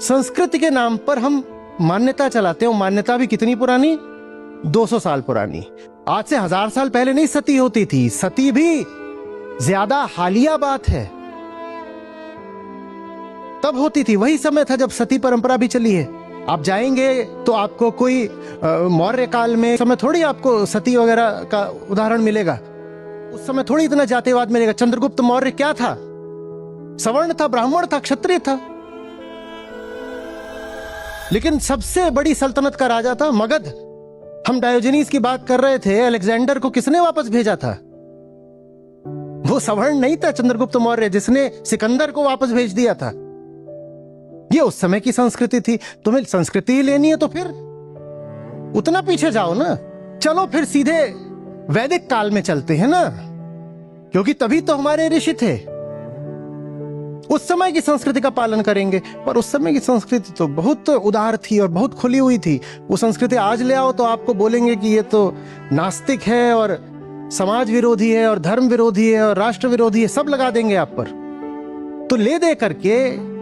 संस्कृति के नाम पर हम मान्यता चलाते हैं। मान्यता भी कितनी पुरानी, 200 साल पुरानी। आज से 1000 साल पहले नहीं सती होती थी, सती भी ज्यादा हालिया बात है, तब होती थी। वही समय था जब सती परंपरा भी चली है। आप जाएंगे तो आपको कोई मौर्य काल में समय थोड़ी आपको सती वगैरह का उदाहरण मिलेगा। उस समय थोड़ी इतना जातिवाद मिलेगा। चंद्रगुप्त मौर्य क्या था, सवर्ण था, ब्राह्मण था, क्षत्रिय था, लेकिन सबसे बड़ी सल्तनत का राजा था मगध। हम डायोजनीस की बात कर रहे थे, अलेक्जेंडर को किसने वापस भेजा था? वो सवर्ण नहीं था चंद्रगुप्त मौर्य जिसने सिकंदर को वापस भेज दिया था। ये उस समय की संस्कृति थी। तुम्हें संस्कृति ही लेनी है तो फिर उतना पीछे जाओ ना। चलो फिर सीधे वैदिक काल में चलते हैं ना, क्योंकि तभी तो हमारे ऋषि थे। उस समय की संस्कृति का पालन करेंगे। पर उस समय की संस्कृति तो बहुत उदार थी और बहुत खुली हुई थी। वो संस्कृति आज ले आओ तो आपको बोलेंगे कि ये तो नास्तिक है और समाज विरोधी है और धर्म विरोधी है और राष्ट्र विरोधी है, सब लगा देंगे आप पर। तो ले दे करके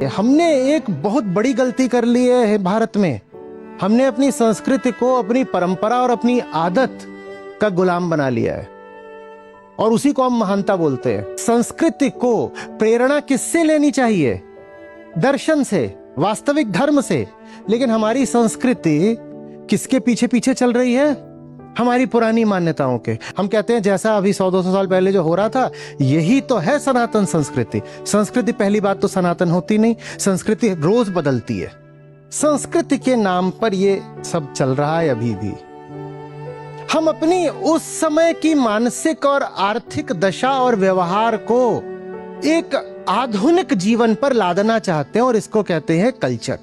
हमने एक बहुत बड़ी गलती कर ली है भारत में। हमने अपनी संस्कृति को, अपनी परंपरा और अपनी आदत का गुलाम बना लिया है और उसी को हम महानता बोलते हैं। संस्कृति को प्रेरणा किससे लेनी चाहिए? दर्शन से, वास्तविक धर्म से। लेकिन हमारी संस्कृति किसके पीछे पीछे चल रही है? हमारी पुरानी मान्यताओं के। हम कहते हैं जैसा अभी 100-200 साल पहले जो हो रहा था यही तो है सनातन संस्कृति। संस्कृति पहली बात तो सनातन होती नहीं, संस्कृति रोज बदलती है। संस्कृति के नाम पर ये सब चल रहा है अभी भी। हम अपनी उस समय की मानसिक और आर्थिक दशा और व्यवहार को एक आधुनिक जीवन पर लादना चाहते हैं और इसको कहते हैं कल्चर।